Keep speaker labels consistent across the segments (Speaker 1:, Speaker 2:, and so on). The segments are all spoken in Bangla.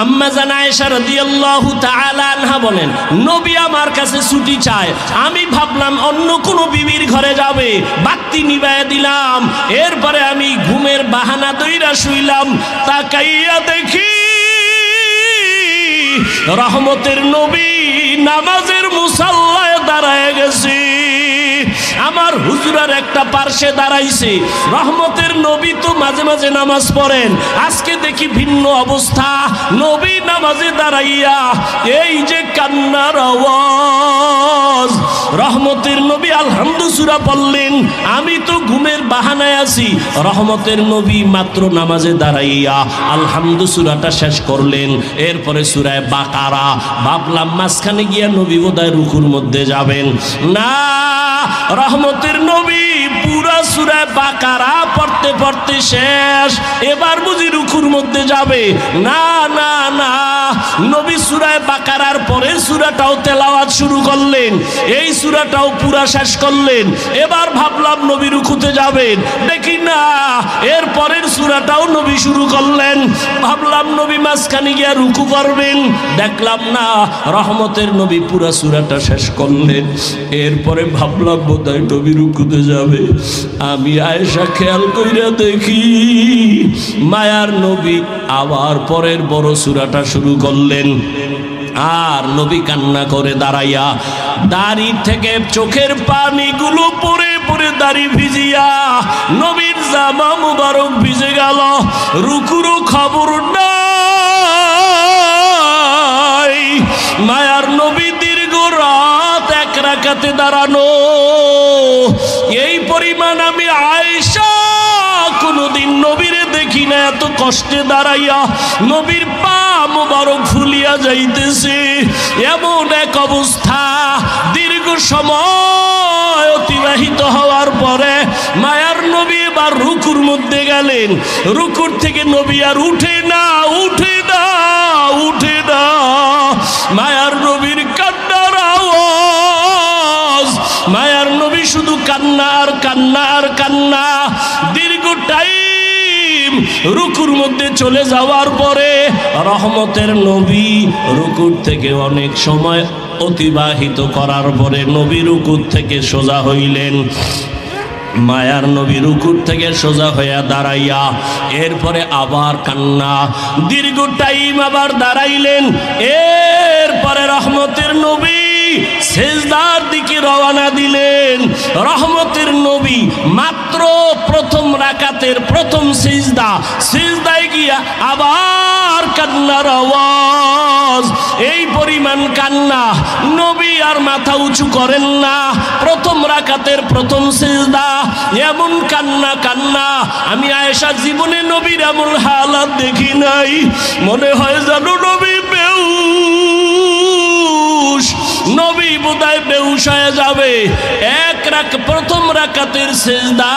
Speaker 1: আম্মা জান আয়েশা রাদিয়াল্লাহু তাআলা আনহা বলেন, নবী আমার কাছে ছুটি চায়। আমি ভাবলাম অন্য কোনো বিবির ঘরে যাবে, বাতি নিভায়া দিলাম। এরপরে আমি ঘুমের বাহানা দইরা শুইলাম। তাকাইয়া দেখি রহমতের নবী নামাজের মুসাল্লায় দাঁড়ায় গেছে। আমার হুজুরার একটা পার্শ্বে দাঁড়াইছে। রহমতের নবী তো মাঝে মাঝে নামাজ পড়েন, আজকে দেখি ভিন্ন অবস্থা। নবী নামাজে দাঁড়াইয়া এই যে কান্নার আওয়াজ। রহমতের নবী আলহামদু সূরা পড়লেন, আমি তো ঘুমের বাহানায় আছি। রহমতের নবী মাত্র নামাজে দাঁড়াইয়া আলহামদু সূরাটা শেষ করলেন। এরপরে সূরা বাকারা। ভাবলাম মাঝখানে গিয়া নবী বোধহয় রুকুর মধ্যে যাবেন। না, রহমতের নবী পুরা সূরা বাকারা পড়তে পড়তে শেষ। এবার বুঝি রুকুর মধ্যে যাবে। না না না, নবী সূরা বাকারার পরের সূরাটাও তেলাওয়াত শুরু করলেন, এই সূরাটাও পুরা শেষ করলেন। এবার ভাবলাম নবী রুকুতে যাবেন, দেখি না এর পরের সূরাটাও নবী শুরু করলেন। ভাবলাম নবী মাঝখানে গিয়া রুকু করবেন, দেখলাম না রহমতের নবী পুরা সূরাটা শেষ করলেন। এরপরে ভাবলাম বোধহয় নবী রুকুতে যাবে। আমি আয়েশা খেয়াল কইরা দেখি মায়ার নবী আবার পরের বড় সূরাটা শুরু করলেন। আর নবী কান্না করে দাঁড়াইয়া, দাড়ি থেকে চোখের পানিগুলো পড়ে পড়ে দাড়ি ভিজিয়া নবীর জামা মুবারক ভিজে গেল। রুকুরও খবর নাই। মায়ার নবী দীর্ঘ রাত এক রাকাতে দাঁড়ানো। এই পরিমাণ আমি আয়েশা কোনদিন নবীরে দেখি না এত কষ্টে দাঁড়াইয়া। নবীর পা মুবারক ফুলিয়া যাইতেছে, এমন এক অবস্থা। দীর্ঘ সময় অতিবাহিত হওয়ার পরে মায়ার নবী এবার রুকুর মধ্যে গেলেন। রুকুর থেকে নবী আর উঠে না, উঠে না, উঠে না। মায়ার নবীর কান্নার আওয়াজ। মায়ার নবী শুধু কান্না আর কান্না আর কান্না। দীর্ঘ টাইম রুকুর মধ্যে চলে যাওয়ার পরে রহমতের নবী রুকুর থেকে অনেক সময় অতিবাহিত করার পরে নবী রুকুর থেকে সোজা হইলেন। মায়ার নবী রুকুর থেকে সোজা হইয়া দাঁড়াইয়া এরপরে আবার কান্না। দীর্ঘ টাইম আবার দাঁড়াইলেন। এরপরে রহমতের নবী সেজদার দিকে রওনা দিলেন। রহমতের নবী মাত্র প্রথম রাকাতের প্রথম সিজদা, সিজদায় গিয়া আবার কান্নার আওয়াজ। এই পরিমাণ কান্না, নবী আর মাথা উঁচু করেন না। প্রথম রাকাতের প্রথম সিজদা, এমন কান্না কান্না। আমি আয়েশা জীবনে নবীর এমন হালাত দেখি নাই। মনে হয় জানো নবী বেহুশ, নবী বোধহয় বেহুশ হয়ে যাবে। প্রথম রাকাতের সেজদা,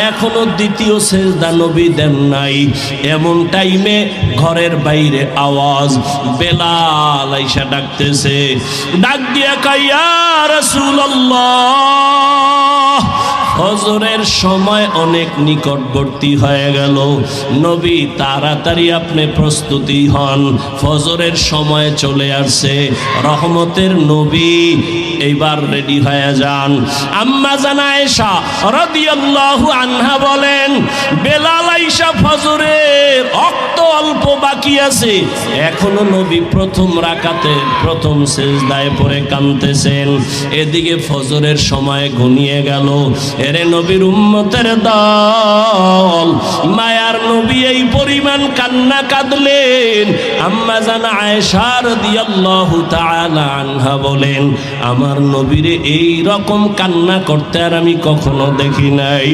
Speaker 1: এখনো দ্বিতীয় সেজদা নবী দেন নাই। এমন টাইমে ঘরের বাইরে আওয়াজ, বেলাল আইসা ডাকতেছে। ডাক দিয়া কয়, ইয়া রাসূলুল্লাহ, ফজরের সময় অনেক নিকটবর্তী হয়ে গেল। নবী তাড়াতাড়ি আপনি প্রস্তুতি হন, ফজরের সময় চলে আসছে। রহমতের নবী এইবার রেডি হয়ে যান। আম্মা জান আয়েশা রাদিয়াল্লাহু আনহা বলেন, বেলাল আইসা ফজরের অক্ত অল্প বাকি আছে, এখনো নবী প্রথম রাকাতে প্রথম সিজদায় পড়ে কাঁদতেছেন। এদিকে ফজরের সময় ঘনিয়ে গেল। এরে নবীর উম্মতের দল, মায়ার নবী এই পরিমাণ কান্না কাঁদলেন। আম্মা জান আয়েশা রাদিয়াল্লাহু তাআলা আনহা বলেন, আমার নবীরে এই রকম কান্না করতে আর আমি কখনো দেখি নাই।